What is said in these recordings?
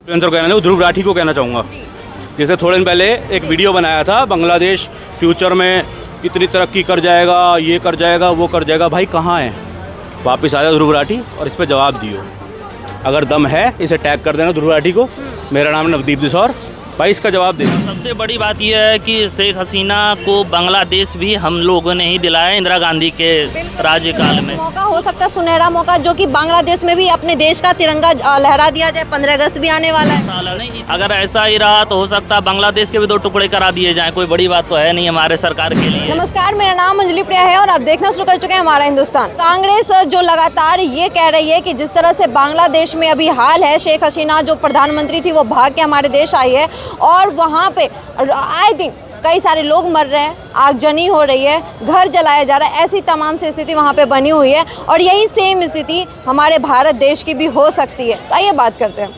Influencer कहना चाहिए, ध्रुव राठी को कहना चाहूँगा। जैसे थोड़े दिन पहले एक वीडियो बनाया था, बांग्लादेश फ्यूचर में इतनी तरक्की कर जाएगा, ये कर जाएगा, वो कर जाएगा। भाई कहाँ है? वापस आ जाओ ध्रुव राठी और इस पर जवाब दियो। अगर दम है इसे टैग कर देना ध्रुव राठी को। मेरा नाम नवदीप दिसौर, भाई इसका जवाब देना। सबसे बड़ी बात यह है कि शेख हसीना को बांग्लादेश भी हम लोगों ने ही दिलाया इंदिरा गांधी के राज्यकाल में। मौका हो सकता है, सुनहरा मौका, जो कि बांग्लादेश में भी अपने देश का तिरंगा लहरा दिया जाए। 15 अगस्त भी आने वाला है। नहीं, अगर ऐसा ही रहा तो हो सकता है बांग्लादेश के भी 2 टुकड़े करा दिए जाएं। कोई बड़ी बात तो है नहीं हमारे सरकार के लिए। नमस्कार, मेरा नाम अंजलि प्रिया है और आप देखना शुरू कर चुके हैं हमारा हिंदुस्तान। कांग्रेस जो लगातार ये कह रही है कि जिस तरह से बांग्लादेश में अभी हाल है, शेख हसीना जो प्रधानमंत्री थी वो भाग के हमारे देश आई है और वहाँ पे आए दिन कई सारे लोग मर रहे हैं, आगजनी हो रही है, घर जलाया जा रहा है, ऐसी तमाम सी स्थिति वहाँ पे बनी हुई है और यही सेम स्थिति हमारे भारत देश की भी हो सकती है। तो आइए बात करते हैं।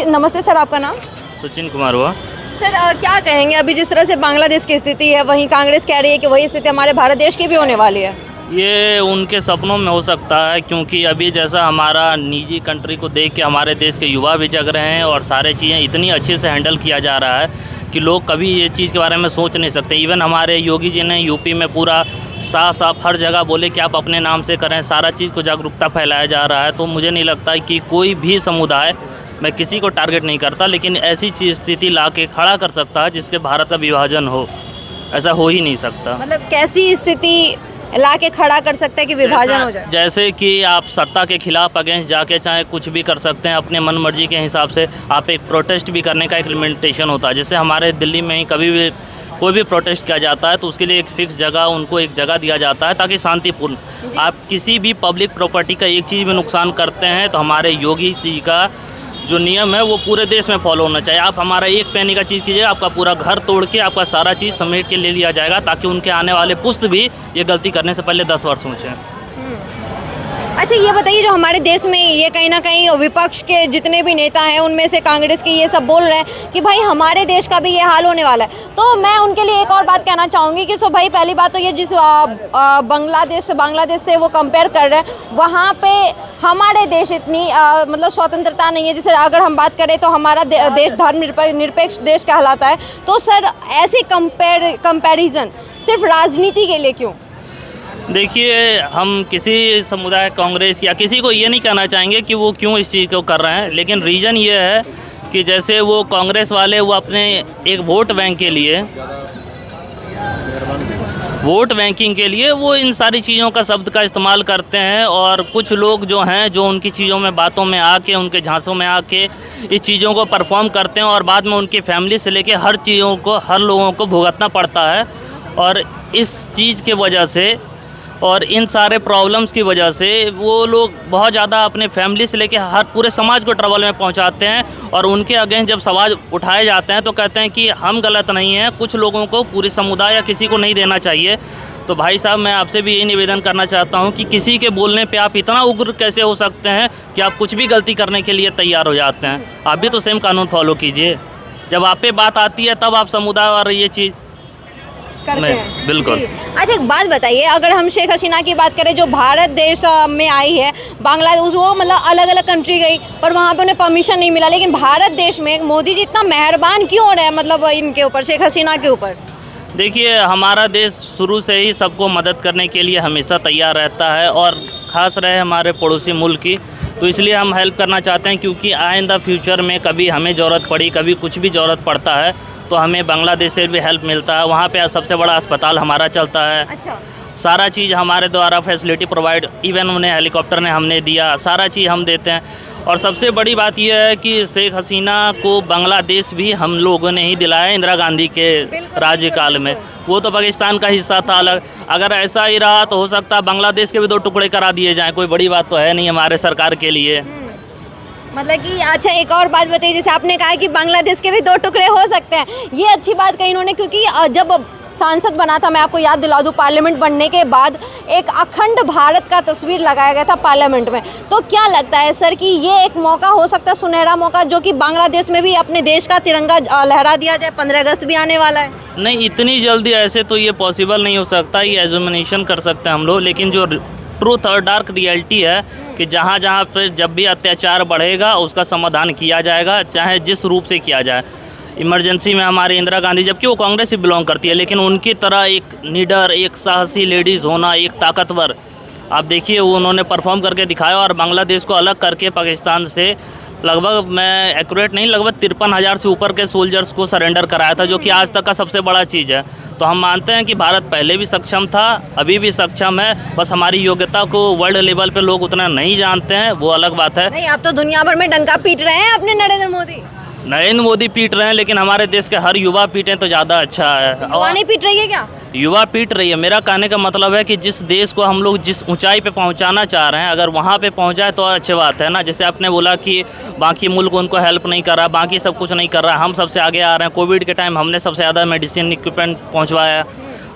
नमस्ते सर, आपका नाम? सचिन कुमार हुआ। सर क्या कहेंगे, अभी जिस तरह से बांग्लादेश की स्थिति है, वहीं कांग्रेस कह रही है कि वही स्थिति हमारे भारत देश की भी होने वाली है। ये उनके सपनों में हो सकता है, क्योंकि अभी जैसा हमारा निजी कंट्री को देख के हमारे देश के युवा भी जग रहे हैं और सारे चीज़ें इतनी अच्छे से हैंडल किया जा रहा है कि लोग कभी ये चीज़ के बारे में सोच नहीं सकते। इवन हमारे योगी जी ने यूपी में पूरा साफ साफ हर जगह बोले कि आप अपने नाम से करें, सारा चीज़ को जागरूकता फैलाया जा रहा है। तो मुझे नहीं लगता कि कोई भी समुदाय, मैं किसी को टारगेट नहीं करता, लेकिन ऐसी चीज़ स्थिति ला के खड़ा कर सकता है जिसके भारत का विभाजन हो। ऐसा हो ही नहीं सकता। मतलब कैसी स्थिति ला के खड़ा कर सकते हैं कि विभाजन हो जाए? जैसे कि आप सत्ता के खिलाफ अगेंस्ट जाके चाहे कुछ भी कर सकते हैं अपने मन मर्जी के हिसाब से। आप एक प्रोटेस्ट भी करने का एक लिमिटेशन होता है। जैसे हमारे दिल्ली में ही कभी भी कोई भी प्रोटेस्ट किया जाता है तो उसके लिए एक फिक्स जगह, उनको एक जगह दिया जाता है ताकि शांतिपूर्ण। आप किसी भी पब्लिक प्रॉपर्टी का एक चीज़ में नुकसान करते हैं तो हमारे योगी जी का जो नियम है वो पूरे देश में फॉलो होना चाहिए। आप हमारा एक पैनी का चीज़ कीजिए, आपका पूरा घर तोड़ के आपका सारा चीज़ समेट के ले लिया जाएगा ताकि उनके आने वाले पुश्त भी ये गलती करने से पहले 10 बार सोचें। अच्छा, ये बताइए, जो हमारे देश में ये कहीं ना कहीं विपक्ष के जितने भी नेता हैं उनमें से कांग्रेस के ये सब बोल रहे हैं कि भाई हमारे देश का भी ये हाल होने वाला है। तो मैं उनके लिए एक और बात कहना चाहूँगी कि भाई पहली बात तो ये जिस बांग्लादेश से वो कंपेयर कर रहे हैं, वहाँ पे हमारे देश इतनी मतलब स्वतंत्रता नहीं है। जैसे अगर हम बात करें तो हमारा देश धर्मनिरपेक्ष देश कहलाता है। तो सर ऐसे कंपैरिजन सिर्फ राजनीति के लिए क्यों? देखिए, हम किसी समुदाय, कांग्रेस या किसी को ये नहीं कहना चाहेंगे कि वो क्यों इस चीज़ को कर रहे हैं, लेकिन रीज़न ये है कि जैसे वो कांग्रेस वाले वो अपने एक वोट बैंकिंग के लिए वो इन सारी चीज़ों का शब्द का इस्तेमाल करते हैं। और कुछ लोग जो हैं जो उनकी चीज़ों में, बातों में आके, उनके झांसों में आके इस चीज़ों को परफॉर्म करते हैं और बाद में उनकी फैमिली से लेके हर चीज़ों को, हर लोगों को भुगतना पड़ता है। और इस चीज़ के वजह से और इन सारे प्रॉब्लम्स की वजह से वो लोग बहुत ज़्यादा अपने फैमिली से लेके हर पूरे समाज को ट्रबल में पहुंचाते हैं। और उनके अगेंस्ट जब सवाल उठाए जाते हैं तो कहते हैं कि हम गलत नहीं हैं, कुछ लोगों को, पूरे समुदाय या किसी को नहीं देना चाहिए। तो भाई साहब, मैं आपसे भी यही निवेदन करना चाहता हूं कि किसी के बोलने पे आप इतना उग्र कैसे हो सकते हैं कि आप कुछ भी गलती करने के लिए तैयार हो जाते हैं। आप भी तो सेम कानून फॉलो कीजिए। जब आप पे बात आती है तब आप समुदाय और ये चीज़ करते हैं। बिल्कुल। अच्छा, एक बात बताइए, अगर हम शेख हसीना की बात करें जो भारत देश में आई है, बांग्लादेश वो मतलब अलग अलग कंट्री गई पर वहाँ पे उन्हें परमिशन नहीं मिला, लेकिन भारत देश में मोदी जी इतना मेहरबान क्यों हो रहे हैं, मतलब इनके ऊपर, शेख हसीना के ऊपर? देखिए, हमारा देश शुरू से ही सबको मदद करने के लिए हमेशा तैयार रहता है और ख़ास रहे हमारे पड़ोसी मुल्क की, तो इसलिए हम हेल्प करना चाहते हैं। क्योंकि आइंदा फ्यूचर में कभी हमें ज़रूरत पड़ी, कभी कुछ भी ज़रूरत पड़ता है तो हमें बांग्लादेश से भी हेल्प मिलता है। वहाँ पे सबसे बड़ा अस्पताल हमारा चलता है। अच्छा। सारा चीज़ हमारे द्वारा फैसिलिटी प्रोवाइड, इवन उन्हें हेलीकॉप्टर ने हमने दिया, सारा चीज़ हम देते हैं। और सबसे बड़ी बात यह है कि शेख हसीना को बांग्लादेश भी हम लोगों ने ही दिलाया इंदिरा गांधी के राज्यकाल में। वो तो पाकिस्तान का हिस्सा था अलग। अगर ऐसा ही रहा तो हो सकता है बांग्लादेश के भी 2 टुकड़े करा दिए जाएँ। कोई बड़ी बात तो है नहीं हमारे सरकार के लिए। मतलब कि अच्छा, एक और बात बताइए, जैसे आपने कहा कि बांग्लादेश के भी 2 टुकड़े हो सकते हैं, ये अच्छी बात कही इन्होंने, क्योंकि जब सांसद बना था, मैं आपको याद दिला दूं, पार्लियामेंट बनने के बाद एक अखंड भारत का तस्वीर लगाया गया था पार्लियामेंट में। तो क्या लगता है सर कि ये एक मौका हो सकता है, सुनहरा मौका, जो कि बांग्लादेश में भी अपने देश का तिरंगा लहरा दिया जाए? 15 अगस्त भी आने वाला है। नहीं, इतनी जल्दी ऐसे तो ये पॉसिबल नहीं हो सकता। ये एजुमिनेशन कर सकते हैं हम लोग, लेकिन जो ट्रूथ और डार्क रियलिटी है कि जहाँ जहाँ पे जब भी अत्याचार बढ़ेगा उसका समाधान किया जाएगा, चाहे जिस रूप से किया जाए। इमरजेंसी में हमारी इंदिरा गांधी, जबकि वो कांग्रेस से बिलोंग करती है, लेकिन उनकी तरह एक निडर, एक साहसी लेडीज़ होना, एक ताकतवर, आप देखिए वो उन्होंने परफॉर्म करके दिखाया और बांग्लादेश को अलग करके पाकिस्तान से लगभग, मैं एक्यूरेट नहीं, लगभग 53,000 से ऊपर के सोल्जर्स को सरेंडर कराया था, जो कि आज तक का सबसे बड़ा चीज़ है। तो हम मानते हैं कि भारत पहले भी सक्षम था, अभी भी सक्षम है, बस हमारी योग्यता को वर्ल्ड लेवल पे लोग उतना नहीं जानते हैं, वो अलग बात है। नहीं, आप तो दुनिया भर में डंका पीट रहे हैं अपने नरेंद्र मोदी पीट रहे हैं, लेकिन हमारे देश के हर युवा पीटें तो ज़्यादा अच्छा है। युवा नहीं पीट रही है क्या? युवा पीट रही है। मेरा कहने का मतलब है कि जिस देश को हम लोग जिस ऊंचाई पे पहुंचाना चाह रहे हैं, अगर वहां पे पहुंचाए तो अच्छी बात है ना। जैसे आपने बोला कि बाकी मुल्क उनको हेल्प नहीं कर रहा, बाकी सब कुछ नहीं कर रहा, हम सबसे आगे आ रहे हैं। कोविड के टाइम हमने सबसे ज़्यादा मेडिसिन इक्विपमेंट पहुँचवाया।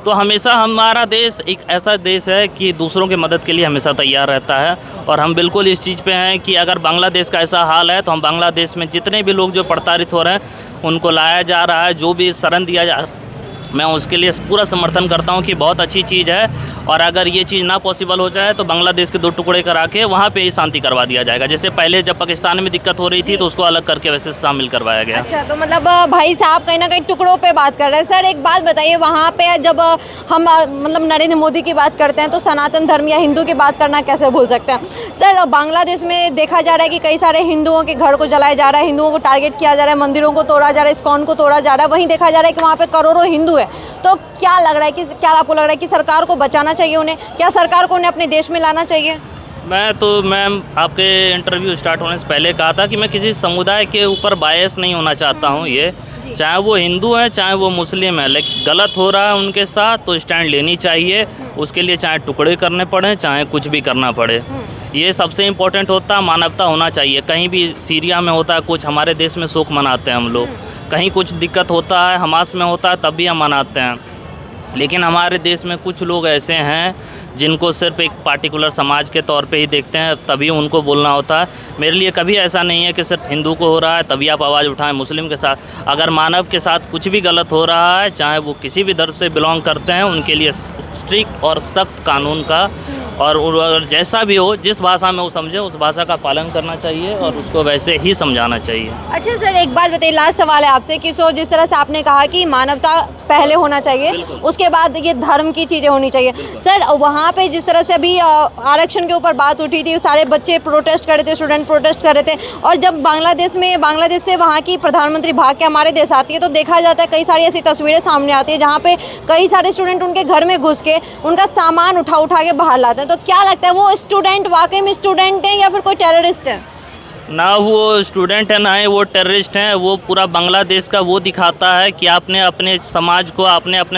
तो हमेशा हमारा देश एक ऐसा देश है कि दूसरों की मदद के लिए हमेशा तैयार रहता है, और हम बिल्कुल इस चीज़ पे हैं कि अगर बांग्लादेश का ऐसा हाल है तो हम बांग्लादेश में जितने भी लोग जो प्रताड़ित हो रहे हैं उनको लाया जा रहा है, जो भी शरण दिया जा, मैं उसके लिए पूरा समर्थन करता हूं कि बहुत अच्छी चीज़ है। और अगर ये चीज़ ना पॉसिबल हो जाए तो बांग्लादेश के 2 टुकड़े करा के वहाँ पे ही शांति करवा दिया जाएगा। जैसे पहले जब पाकिस्तान में दिक्कत हो रही थी तो उसको अलग करके वैसे शामिल करवाया गया। अच्छा, तो मतलब भाई साहब कहीं ना कहीं टुकड़ों पे बात कर रहे हैं। सर एक बात बताइए, वहाँ पे जब हम मतलब नरेंद्र मोदी की बात करते हैं तो सनातन धर्म या हिंदू की बात करना कैसे भूल सकते हैं। सर बांग्लादेश में देखा जा रहा है कि कई सारे हिंदुओं के घर को जलाया जा रहा है, हिंदुओं को टारगेट किया जा रहा है, मंदिरों को तोड़ा जा रहा है, इस्कॉन को तोड़ा जा रहा है। वहीं देखा जा रहा है कि वहाँ पे करोड़ों हिंदू है। तो क्या लग रहा है कि क्या आपको लग रहा है कि सरकार को बचाना चाहिए उन्हें, क्या सरकार को उन्हें अपने देश में लाना चाहिए? मैम आपके इंटरव्यू स्टार्ट होने से पहले कहा था कि मैं किसी समुदाय के ऊपर बायस नहीं होना चाहता हूँ। ये चाहे वो हिंदू है चाहे वो मुस्लिम है, लेकिन गलत हो रहा है उनके साथ तो स्टैंड लेनी चाहिए। उसके लिए चाहे टुकड़े करने पड़े, चाहे कुछ भी करना पड़े, ये सबसे इम्पोर्टेंट होता है। मानवता होना चाहिए। कहीं भी सीरिया में होता है कुछ, हमारे देश में शोक मनाते हैं हम लोग। कहीं कुछ दिक्कत होता है, हमास में होता है, तब भी हम मनाते हैं। लेकिन हमारे देश में कुछ लोग ऐसे हैं जिनको सिर्फ एक पार्टिकुलर समाज के तौर पे ही देखते हैं, तभी उनको बोलना होता है। मेरे लिए कभी ऐसा नहीं है कि सिर्फ हिंदू को हो रहा है तभी आप आवाज़ उठाएं। मुस्लिम के साथ अगर मानव के साथ कुछ भी गलत हो रहा है, चाहे वो किसी भी धर्म से बिलोंग करते हैं, उनके लिए स्ट्रिक्ट और सख्त कानून का, और जैसा भी हो, जिस भाषा में वो समझे उस भाषा का पालन करना चाहिए और उसको वैसे ही समझाना चाहिए। अच्छा सर, एक बात बताइए, लास्ट सवाल है आपसे कि जिस तरह से आपने कहा कि मानवता पहले होना चाहिए, उसके बाद ये धर्म की चीज़ें होनी चाहिए। सर वहाँ पे जिस तरह से अभी आरक्षण के ऊपर बात उठी थी, सारे बच्चे प्रोटेस्ट कर रहे थे, स्टूडेंट प्रोटेस्ट कर रहे थे, और जब बांग्लादेश से वहाँ की प्रधानमंत्री भाग के हमारे देश आती है तो देखा जाता है कई सारी ऐसी तस्वीरें सामने आती है जहाँ पे कई सारे स्टूडेंट उनके घर में घुस के उनका सामान उठा के बाहर लाते हैं। तो क्या लगता है, वो स्टूडेंट वाकई में स्टूडेंट है या फिर कोई टेररिस्ट है? ना वो स्टूडेंट है ना ही वो टेररिस्ट हैं। वो पूरा बांग्लादेश का वो दिखाता है कि आपने अपने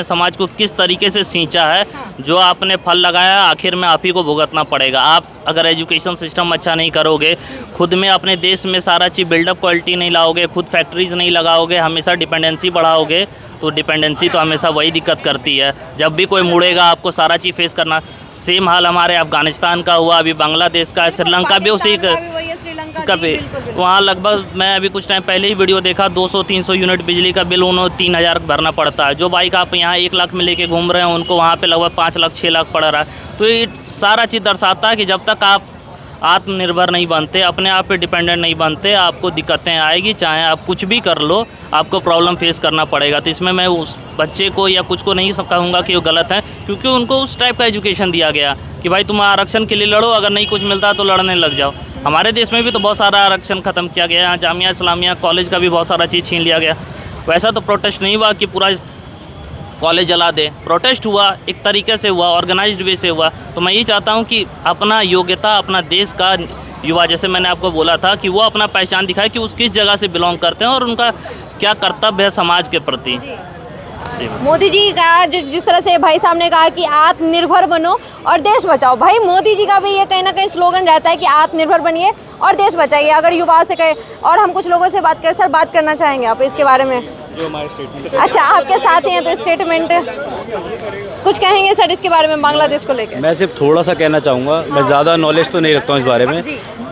समाज को किस तरीके से सींचा है। जो आपने फल लगाया आखिर में आप ही को भुगतना पड़ेगा। आप अगर एजुकेशन सिस्टम अच्छा नहीं करोगे, खुद में अपने देश में सारा चीज़ बिल्डअप क्वालिटी नहीं लाओगे, खुद फैक्ट्रीज नहीं लगाओगे, हमेशा डिपेंडेंसी बढ़ाओगे, तो डिपेंडेंसी तो हमेशा वही दिक्कत करती है। जब भी कोई मुड़ेगा आपको सारा चीज़ फेस करना। सेम हाल हमारे अफगानिस्तान का हुआ, अभी बांग्लादेश का है, श्रीलंका भी उसी का भी। वहाँ लगभग मैं अभी कुछ टाइम पहले ही वीडियो देखा, 200-300 यूनिट बिजली का बिल उन्होंने 3,000 भरना पड़ता है। जो बाइक आप यहाँ 1 लाख में लेके घूम रहे हैं उनको वहाँ पे लगभग 5 लाख 6 लाख पड़ रहा है। तो ये सारा चीज़ दर्शाता है कि जब तक आप आत्मनिर्भर नहीं बनते, अपने आप पे डिपेंडेंट नहीं बनते, आपको दिक्कतें आएगी। चाहे आप कुछ भी कर लो, आपको प्रॉब्लम फेस करना पड़ेगा। तो इसमें मैं उस बच्चे को या कुछ को नहीं कहूँगा कि वो गलत है, क्योंकि उनको उस टाइप का एजुकेशन दिया गया कि भाई तुम आरक्षण के लिए लड़ो, अगर नहीं कुछ मिलता तो लड़ने लग जाओ। हमारे देश में भी तो बहुत सारा आरक्षण ख़त्म किया गया। यहाँ जामिया इस्लामिया कॉलेज का भी बहुत सारा चीज़ छीन लिया गया। वैसा तो प्रोटेस्ट नहीं हुआ कि पूरा कॉलेज जला दे। प्रोटेस्ट हुआ, एक तरीके से हुआ, ऑर्गेनाइज्ड वे से हुआ। तो मैं ये चाहता हूँ कि अपना योग्यता, अपना देश का युवा, जैसे मैंने आपको बोला था, कि वो अपना पहचान दिखाए कि उस किस जगह से बिलोंग करते हैं और उनका क्या कर्तव्य है समाज के प्रति। मोदी जी का जिस तरह से भाई साहब ने कहा कि आत्मनिर्भर बनो और देश बचाओ, भाई मोदी जी का भी ये कहीं ना कहीं स्लोगन रहता है कि आत्मनिर्भर बनिए और देश बचाइए। अगर युवा से कहे, और हम कुछ लोगों से बात करें, सर बात करना चाहेंगे आप इसके बारे में? जो हमारे स्टेटमेंट, अच्छा आपके साथ हैं तो स्टेटमेंट कुछ कहेंगे सर इसके बारे में, बांग्लादेश को लेकर? मैं सिर्फ थोड़ा सा कहना चाहूँगा। मैं ज़्यादा नॉलेज तो नहीं रखता हूँ इस बारे में,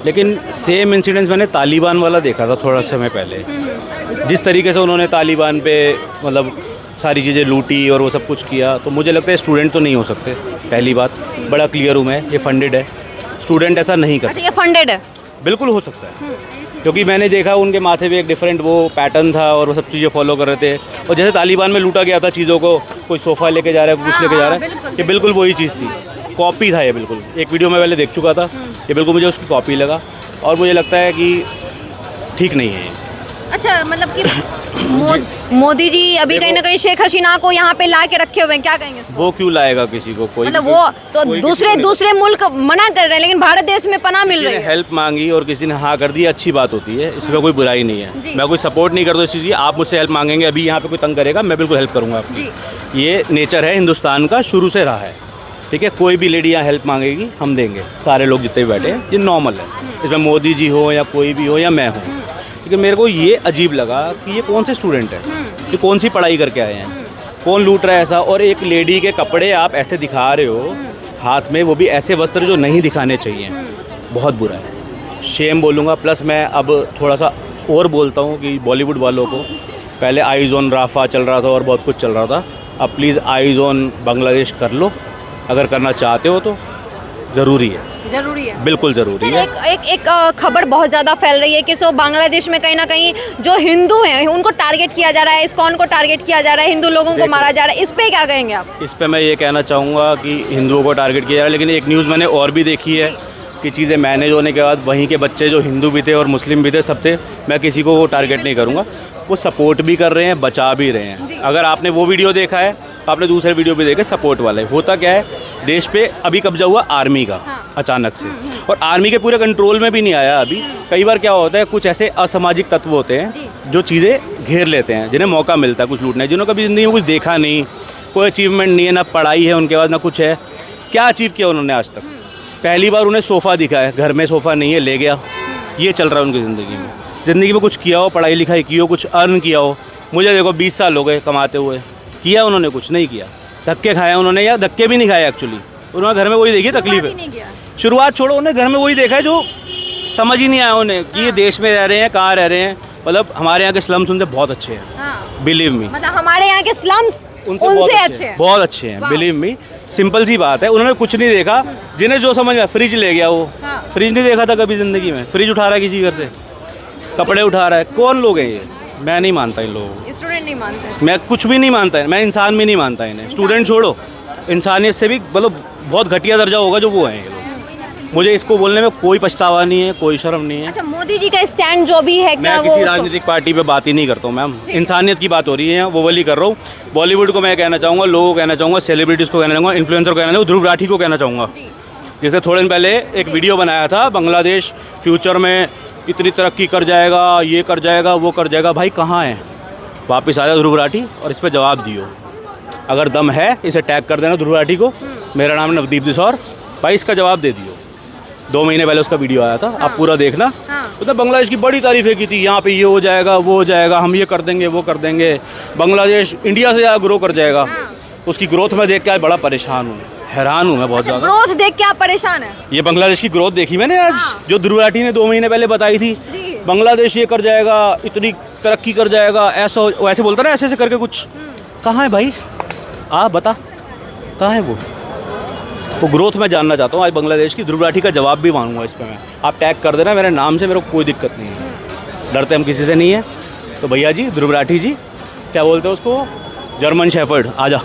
लेकिन सेम इंसिडेंस मैंने तालिबान वाला देखा था थोड़ा समय पहले। जिस तरीके से उन्होंने तालिबान पे मतलब सारी चीज़ें लूटी और वो सब कुछ किया, तो मुझे लगता है स्टूडेंट तो नहीं हो सकते। पहली बात, बड़ा क्लियर हूँ मैं, ये फंडेड है, स्टूडेंट ऐसा नहीं कर अच्छा ये फंडेड है। सकता। बिल्कुल हो सकता है, क्योंकि मैंने देखा उनके माथे पे एक डिफरेंट वो पैटर्न था और वो सब चीज़ें फॉलो कर रहे थे। और जैसे तालिबान में लूटा गया था चीज़ों को, कोई सोफ़ा लेके जा रहा है, कुछ लेके जा रहा है, ये बिल्कुल वही चीज़ थी, कॉपी था ये बिल्कुल। एक वीडियो मैं पहले देख चुका था, ये बिल्कुल मुझे उसकी कॉपी लगा और मुझे लगता है कि ठीक नहीं है ये। अच्छा मतलब कि मोदी जी अभी कहीं ना कहीं शेख हसीना को यहाँ पे ला के रखे हुए हैं, क्या कहेंगे इसको? वो क्यों लाएगा किसी को? कोई मतलब वो तो कोई दूसरे मुल्क मना कर रहे हैं, लेकिन भारत देश में पनाह मिल किसी रही ने है। हेल्प मांगी और किसी ने हाँ कर दी, अच्छी बात होती है, इसमें कोई बुराई नहीं है। मैं कोई सपोर्ट नहीं करता इस चीज़ की। आप मुझसे हेल्प मांगेंगे, अभी यहाँ पे कोई तंग करेगा, मैं बिल्कुल हेल्प करूँगा आपकी। ये नेचर है हिंदुस्तान का, शुरू से रहा है, ठीक है। कोई भी लेडी यहाँ हेल्प मांगेगी, हम देंगे, सारे लोग जितने भी बैठे हैं, ये नॉर्मल है। इसमें मोदी जी हो या कोई भी हो या मैं हूँ, लेकिन मेरे को ये अजीब लगा कि ये कौन से स्टूडेंट है, ये कौन सी पढ़ाई करके आए हैं, कौन लूट रहा है ऐसा। और एक लेडी के कपड़े आप ऐसे दिखा रहे हो हाथ में, वो भी ऐसे वस्त्र जो नहीं दिखाने चाहिए, बहुत बुरा है, शेम बोलूँगा। प्लस मैं अब थोड़ा सा और बोलता हूँ कि बॉलीवुड वालों को, पहले आईज ऑन राफा चल रहा था और बहुत कुछ चल रहा था, अब प्लीज़ आईज ऑन बांग्लादेश कर लो, अगर करना चाहते हो तो। ज़रूरी है, बिल्कुल ज़रूरी है। एक खबर बहुत ज़्यादा फैल रही है कि बांग्लादेश में कहीं ना कहीं जो हिंदू हैं उनको टारगेट किया जा रहा है, इस्कॉन को टारगेट किया जा रहा है, हिंदू लोगों को मारा जा रहा है, इस पे क्या कहेंगे आप? इस पे मैं ये कहना चाहूँगा कि हिंदुओं को टारगेट किया जा रहा है, लेकिन एक न्यूज़ मैंने और भी देखी है कि चीज़ें मैनेज होने के बाद वहीं के बच्चे जो हिंदू भी थे और मुस्लिम भी थे, सब थे, मैं किसी को वो टारगेट नहीं करूँगा, वो सपोर्ट भी कर रहे हैं, बचा भी रहे हैं। अगर आपने वो वीडियो देखा है तो आपने दूसरे वीडियो भी देखे सपोर्ट वाले। होता क्या है, देश पे अभी कब्जा हुआ आर्मी का अचानक से, और आर्मी के पूरे कंट्रोल में भी नहीं आया अभी। कई बार क्या होता है, कुछ ऐसे असामाजिक तत्व होते हैं जो चीज़ें घेर लेते हैं, जिन्हें मौका मिलता है कुछ लूटने, जिन्होंने कभी ज़िंदगी में कुछ देखा नहीं, कोई अचीवमेंट नहीं है, ना पढ़ाई है उनके पास, ना कुछ है। क्या अचीव किया उन्होंने आज तक? पहली बार उन्हें सोफ़ा दिखा है, घर में सोफ़ा नहीं है, ले गया, ये चल रहा है उनकी ज़िंदगी में। ज़िंदगी में कुछ किया हो, पढ़ाई लिखाई की हो, कुछ अर्न किया हो। मुझे देखो 20 साल हो गए कमाते हुए, किया उन्होंने? कुछ नहीं किया। धक्के खाए उन्होंने, या धक्के भी नहीं खाए एक्चुअली, उन्होंने घर में वही देखी तकलीफ है। शुरुआत छोड़ो, उन्हें घर में वही देखा है जो समझ ही नहीं आया उन्हें कि ये देश में रह रहे हैं, कहाँ रह रहे हैं। मतलब हमारे यहाँ के स्लम्स उनसे बहुत अच्छे हैं, बिलीव मी। मतलब हमारे यहाँ के स्लम्स उनसे अच्छे हैं, बहुत अच्छे हैं, बिलीव मी। सिंपल सी बात है, उन्होंने कुछ नहीं देखा, जिन्हें जो समझ में, फ्रिज ले गया वो, फ्रिज नहीं देखा था कभी ज़िंदगी में, फ्रिज उठा रहा है किसी घर से, कपड़े उठा रहा है। कौन लोग हैं ये? मैं नहीं मानता इन लोगों को, स्टूडेंट नहीं मानते, मैं कुछ भी नहीं मानता, मैं इंसान भी नहीं मानता इन्हें। स्टूडेंट छोड़ो, इंसानियत से भी मतलब बहुत घटिया दर्जा होगा जो वो हैं ये लोग। मुझे इसको बोलने में कोई पछतावा नहीं है, कोई शर्म नहीं है। अच्छा मोदी जी का स्टैंड जो भी है, क्या मैं वो किसी राजनीतिक पार्टी पे बात ही नहीं करता हूँ मैम, इंसानियत की बात हो रही है, वो वाली कर रहा हूँ। बॉलीवुड को मैं कहना चाहूँगा, लोगों को कहना चाहूँगा, सेलिब्रिटीज़ को कहना चाहूँगा, इन्फ्लुएंसर को कहना चाहूँगा, ध्रुव राठी को कहना चाहूँगा। जैसे थोड़े दिन पहले एक वीडियो बनाया था, बांग्लादेश फ्यूचर में इतनी तरक्की कर जाएगा, ये कर जाएगा, वो कर जाएगा। भाई कहाँ है? वापस आ जाओ ध्रुव राठी और इस पर जवाब दियो। अगर दम है इसे टैग कर देना ध्रुव राठी को, मेरा नाम है नवदीप दिसौर, भाई इसका जवाब दे दियो। 2 महीने पहले उसका वीडियो आया था, आप पूरा देखना। तो बांग्लादेश की बड़ी तारीफ़ें की थी, यहाँ पे ये हो जाएगा, वो हो जाएगा, हम ये कर देंगे, वो कर देंगे, बांग्लादेश इंडिया से ज़्यादा ग्रो कर जाएगा। उसकी ग्रोथ में देख के आज बड़ा परेशान हूँ, हैरान हूँ मैं बहुत ज़्यादा। ग्रोथ देख के आप परेशान हैं? ये बांग्लादेश की ग्रोथ देखी मैंने आज, जो ध्रुव राठी ने 2 महीने पहले बताई थी, बांग्लादेश ये कर जाएगा, इतनी तरक्की कर जाएगा, ऐसा वैसे बोलता ना, ऐसे ऐसे करके कुछ। कहाँ है भाई? आप बता, कहाँ है वो? तो ग्रोथ मैं जानना चाहता हूँ आज बांग्लादेश की। ध्रुव राठी का जवाब भी मांगूंगा इस पर मैं, आप टैग कर देना मेरे नाम से, मेरे को कोई दिक्कत नहीं है, डरते हम किसी से नहीं है। तो भैया जी, ध्रुव राठी जी, क्या बोलते हैं उसको, जर्मन शेफर्ड, आजा।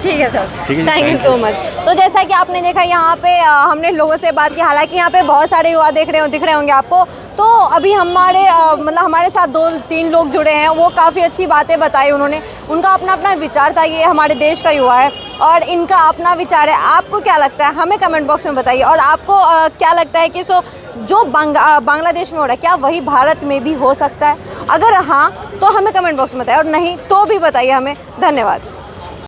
ठीक है सर, ठीक है, थैंक यू सो मच। तो जैसा कि आपने देखा यहाँ पे हमने लोगों से बात की, हालांकि यहाँ पे बहुत सारे युवा दिख रहे होंगे आपको। तो अभी हमारे मतलब हमारे साथ 2-3 लोग जुड़े हैं, वो काफ़ी अच्छी बातें बताई उन्होंने, उनका अपना अपना विचार था। ये हमारे देश का युवा है और इनका अपना विचार है। आपको क्या लगता है हमें कमेंट बॉक्स में बताइए, और आपको क्या लगता है कि जो बांग्लादेश में हो रहा है क्या वही भारत में भी हो सकता है? अगर हाँ तो हमें कमेंट बॉक्स में बताइए, और नहीं तो भी बताइए हमें। धन्यवाद।